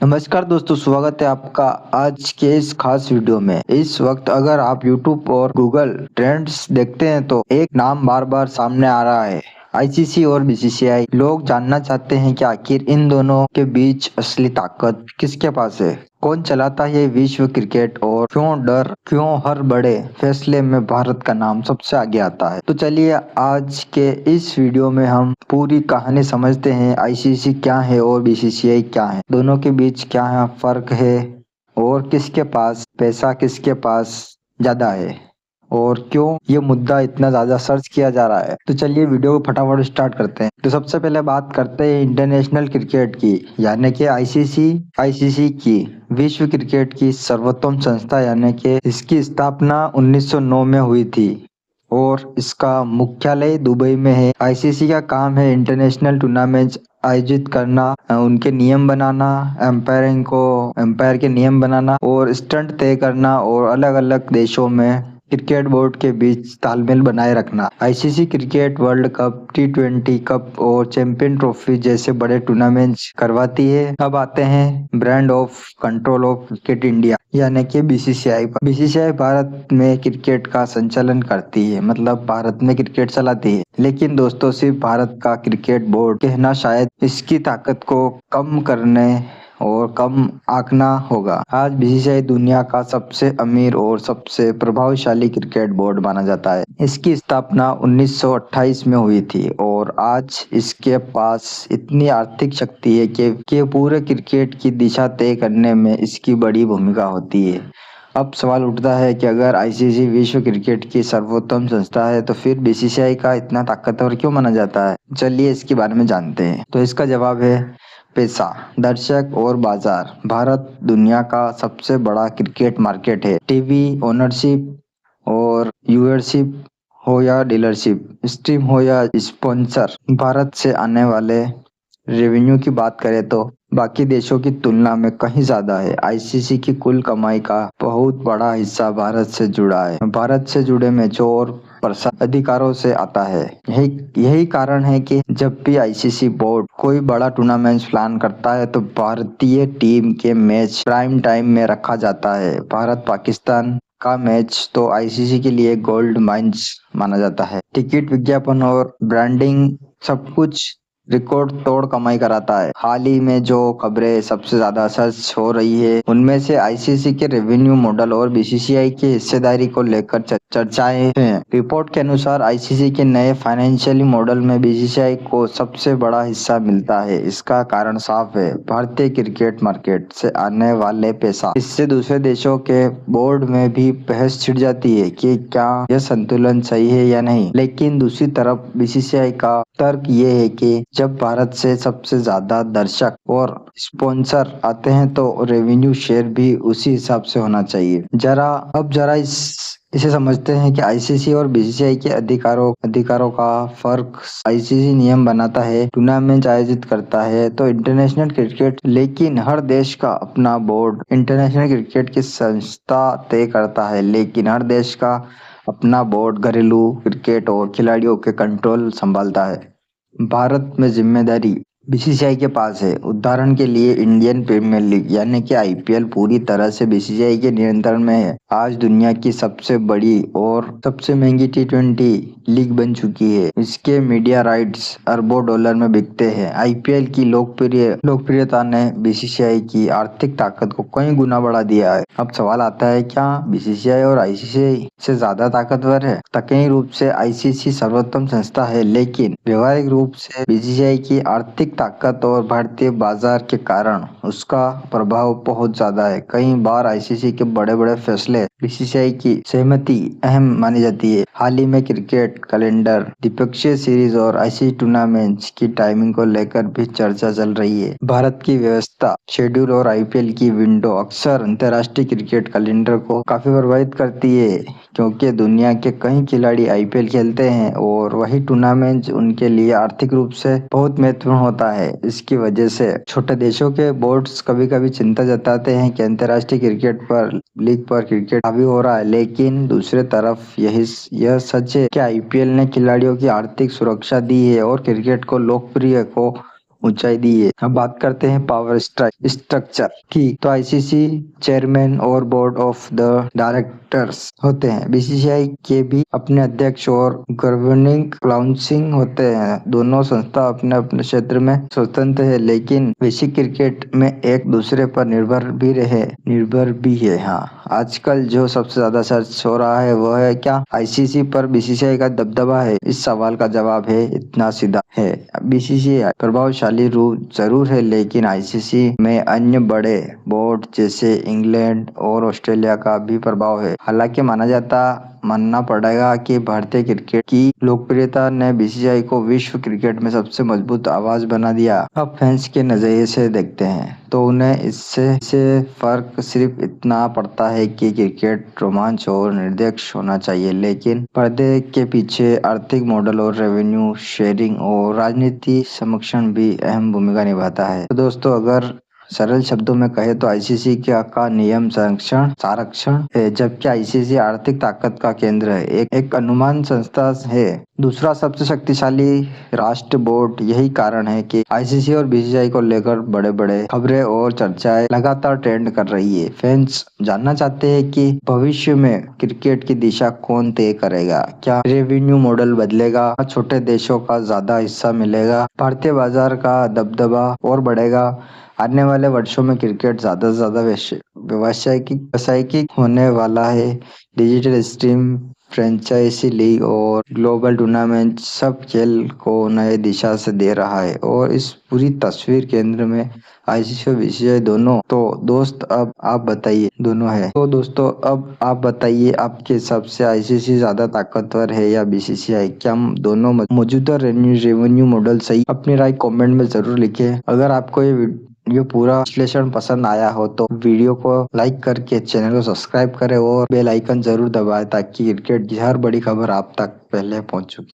नमस्कार दोस्तों, स्वागत है आपका आज के इस खास वीडियो में। इस वक्त अगर आप YouTube और Google ट्रेंड्स देखते हैं तो एक नाम बार बार सामने आ रहा है, आईसीसी और बीसीसीआई। लोग जानना चाहते हैं कि आखिर इन दोनों के बीच असली ताकत किसके पास है, कौन चलाता है विश्व क्रिकेट और क्यों हर बड़े फैसले में भारत का नाम सबसे आगे आता है। तो चलिए आज के इस वीडियो में हम पूरी कहानी समझते हैं। आईसीसी क्या है और बीसीसीआई क्या है, दोनों के बीच क्या है फर्क है और किसके पास पैसा, किसके पास ज्यादा है और क्यों ये मुद्दा इतना ज्यादा सर्च किया जा रहा है। तो चलिए वीडियो को फटाफट स्टार्ट करते हैं। तो सबसे पहले बात करते हैं इंटरनेशनल क्रिकेट की, यानी कि आईसीसी की। विश्व क्रिकेट की सर्वोत्तम संस्था, यानी कि इसकी स्थापना 1909 में हुई थी और इसका मुख्यालय दुबई में है। आईसीसी का काम है इंटरनेशनल टूर्नामेंट आयोजित करना, उनके नियम बनाना, एम्पायर के नियम बनाना और स्टंट तय करना और अलग अलग देशों में क्रिकेट बोर्ड के बीच तालमेल बनाए रखना। आईसीसी क्रिकेट वर्ल्ड कप, टी20 कप और चैंपियन ट्रॉफी जैसे बड़े टूर्नामेंट्स करवाती है। अब आते हैं brand of control of cricket India, यानी कि बीसीसीआई। बीसीसीआई भारत में क्रिकेट का संचालन करती है, मतलब भारत में क्रिकेट चलाती है। लेकिन दोस्तों, सिर्फ भारत का क्रिकेट बोर्ड कहना शायद इसकी ताकत को कम करने और कम आंकना होगा। आज बीसीसीआई दुनिया का सबसे अमीर और सबसे प्रभावशाली क्रिकेट बोर्ड माना जाता है। इसकी स्थापना 1928 में हुई थी और आज इसके पास इतनी आर्थिक शक्ति है कि पूरे क्रिकेट की दिशा तय करने में इसकी बड़ी भूमिका होती है। अब सवाल उठता है कि अगर आईसीसी विश्व क्रिकेट की सर्वोत्तम संस्था है तो फिर बीसीसीआई का इतना ताकतवर क्यों माना जाता है। चलिए इसके बारे में जानते हैं। तो इसका जवाब है पैसा, दर्शक और बाजार। भारत दुनिया का सबसे बड़ा क्रिकेट मार्केट है। टीवी ओनरशिप और व्यूअरशिप हो या डीलरशिप, स्ट्रीम हो या स्पॉन्सर, भारत से आने वाले रेवेन्यू की बात करें तो बाकी देशों की तुलना में कहीं ज्यादा है। आईसीसी की कुल कमाई का बहुत बड़ा हिस्सा भारत से जुड़ा है। भारत से जुड़े मैचों और प्रसार अधिकारों से आता है। यही कारण है कि जब भी आईसीसी बोर्ड कोई बड़ा टूर्नामेंट प्लान करता है तो भारतीय टीम के मैच प्राइम टाइम में रखा जाता है। भारत पाकिस्तान का मैच तो आईसीसी के लिए गोल्ड माइंस माना जाता है। टिकट, विज्ञापन और ब्रांडिंग सब कुछ रिकॉर्ड तोड़ कमाई कराता है। हाल ही में जो खबरें सबसे ज्यादा सर्च हो रही है उनमें से आईसीसी के रेवेन्यू मॉडल और बीसीसीआई की हिस्सेदारी को लेकर चर्चाएं हैं। रिपोर्ट के अनुसार आईसीसी के नए फाइनेंशियली मॉडल में बीसीसीआई को सबसे बड़ा हिस्सा मिलता है। इसका कारण साफ है, भारतीय क्रिकेट मार्केट से आने वाले पैसा। इससे दूसरे देशों के बोर्ड में भी बहस छिड़ जाती है कि क्या यह संतुलन सही है या नहीं। लेकिन दूसरी तरफ बीसीसीआई का तर्क ये है कि जब भारत से सबसे ज्यादा दर्शक और स्पॉन्सर आते हैं तो रेवेन्यू शेयर भी उसी हिसाब से होना चाहिए। जरा इसे समझते हैं कि आईसीसी और बीसीसीआई के अधिकारों का फर्क। आईसीसी नियम बनाता है, टूर्नामेंट आयोजित करता है तो इंटरनेशनल क्रिकेट, लेकिन हर देश का अपना बोर्ड इंटरनेशनल क्रिकेट की संस्था तय करता है। लेकिन हर देश का अपना बोर्ड घरेलू क्रिकेट और खिलाड़ियों के कंट्रोल संभालता है। भारत में जिम्मेदारी बीसीसीआई के पास है। उदाहरण के लिए इंडियन प्रीमियर लीग यानी कि आईपीएल पूरी तरह से बीसीसीआई के नियंत्रण में है। आज दुनिया की सबसे बड़ी और सबसे महंगी टी20 लीग बन चुकी है। इसके मीडिया राइट्स अरबों डॉलर में बिकते हैं। आईपीएल की लोकप्रियता ने बीसीसीआई की आर्थिक ताकत को कई गुना बढ़ा दिया है। अब सवाल आता है, क्या बीसीसीआई और आईसीसी से ज्यादा ताकतवर है। तकनीकी रूप से आईसीसी सर्वोत्तम संस्था है, लेकिन व्यवहारिक रूप से बीसीसीआई की आर्थिक ताकत और भारतीय बाजार के कारण उसका प्रभाव बहुत ज्यादा है। कई बार आईसीसी के बड़े बड़े फैसले बीसीसीआई की सहमति अहम मानी जाती है। हाल ही में क्रिकेट कैलेंडर, द्विपक्षीय सीरीज और आईसीसी टूर्नामेंट्स की टाइमिंग को लेकर भी चर्चा चल रही है। भारत की व्यवस्था, शेड्यूल और आईपीएल की विंडो अक्सर अंतर्राष्ट्रीय क्रिकेट कैलेंडर को काफी प्रभावित करती है, क्योंकि दुनिया के कई खिलाड़ी आईपीएल खेलते हैं और वही टूर्नामेंट उनके लिए आर्थिक रूप से बहुत महत्वपूर्ण होता है। इसकी वजह से छोटे देशों के बोर्ड्स कभी कभी चिंता जताते हैं कि अंतर्राष्ट्रीय लीग पर क्रिकेट हावी हो रहा है। लेकिन दूसरे तरफ यह सच है कि आईपीएल ने खिलाड़ियों की आर्थिक सुरक्षा दी है और क्रिकेट को ऊंचाई दी है। अब बात करते हैं पावर स्ट्रक्चर की, तो आईसीसी चेयरमैन और बोर्ड ऑफ द डायरेक्टर्स होते हैं। बीसीसीआई के भी अपने अध्यक्ष और गवर्निंग काउंसिल होते हैं। दोनों संस्था अपने अपने क्षेत्र में स्वतंत्र है, लेकिन विश्व क्रिकेट में एक दूसरे पर निर्भर भी है। हाँ, आजकल जो सबसे ज्यादा सर्च हो रहा है वह है क्या आईसीसी पर बीसीसीआई का दबदबा है। इस सवाल का जवाब है इतना सीधा है, बीसीसीआई प्रभावशाली रूप जरूर है, लेकिन आईसीसी में अन्य बड़े बोर्ड जैसे इंग्लैंड और ऑस्ट्रेलिया का भी प्रभाव है। हालांकि मानना पड़ेगा कि भारतीय क्रिकेट की लोकप्रियता ने बीसीसीआई को विश्व क्रिकेट में सबसे मजबूत आवाज बना दिया। अब फैंस के नजरिए से देखते हैं तो उन्हें इससे फर्क सिर्फ इतना पड़ता है कि क्रिकेट रोमांच और निरपेक्ष होना चाहिए, लेकिन पर्दे के पीछे आर्थिक मॉडल और रेवेन्यू शेयरिंग और राजनीति समक्षण भी अहम भूमिका निभाता है। तो दोस्तों, अगर सरल शब्दों में कहे तो आईसीसी का नियम संरक्षण है, जबकि आईसीसी आर्थिक ताकत का केंद्र है, एक अनुमान संस्था है, दूसरा सबसे शक्तिशाली राष्ट्र बोर्ड। यही कारण है कि आईसीसी और बीसीसीआई को लेकर बड़े बड़े खबरें और चर्चाएं लगातार ट्रेंड कर रही है। फैंस जानना चाहते हैं कि भविष्य में क्रिकेट की दिशा कौन तय करेगा। क्या रेवेन्यू मॉडल बदलेगा, छोटे देशों का ज्यादा हिस्सा मिलेगा, भारतीय बाजार का दबदबा और बढ़ेगा। आने वाले वर्षों में क्रिकेट ज्यादा से ज्यादा व्यावसायिक होने वाला है। डिजिटल स्ट्रीम, फ्रेंचाइजी लीग और ग्लोबल टूर्नामेंट सब खेल को नए दिशा से दे रहा है, और इस पूरी तस्वीर केंद्र में आईसीसी और बीसीसीआई दोनों। तो दोस्त, अब आप बताइए, दोनों है तो दोस्तों, अब आप बताइए आपके हिसाब से आईसीसी ज्यादा ताकतवर है या बीसीसीआई? क्या हम दोनों मौजूदा रेवेन्यू मॉडल सही? अपनी राय कमेंट में जरूर लिखें। अगर आपको ये पूरा विश्लेषण पसंद आया हो तो वीडियो को लाइक करके चैनल को सब्सक्राइब करें और बेल आइकन जरूर दबाएं, ताकि क्रिकेट की हर बड़ी खबर आप तक पहले पहुंच सके।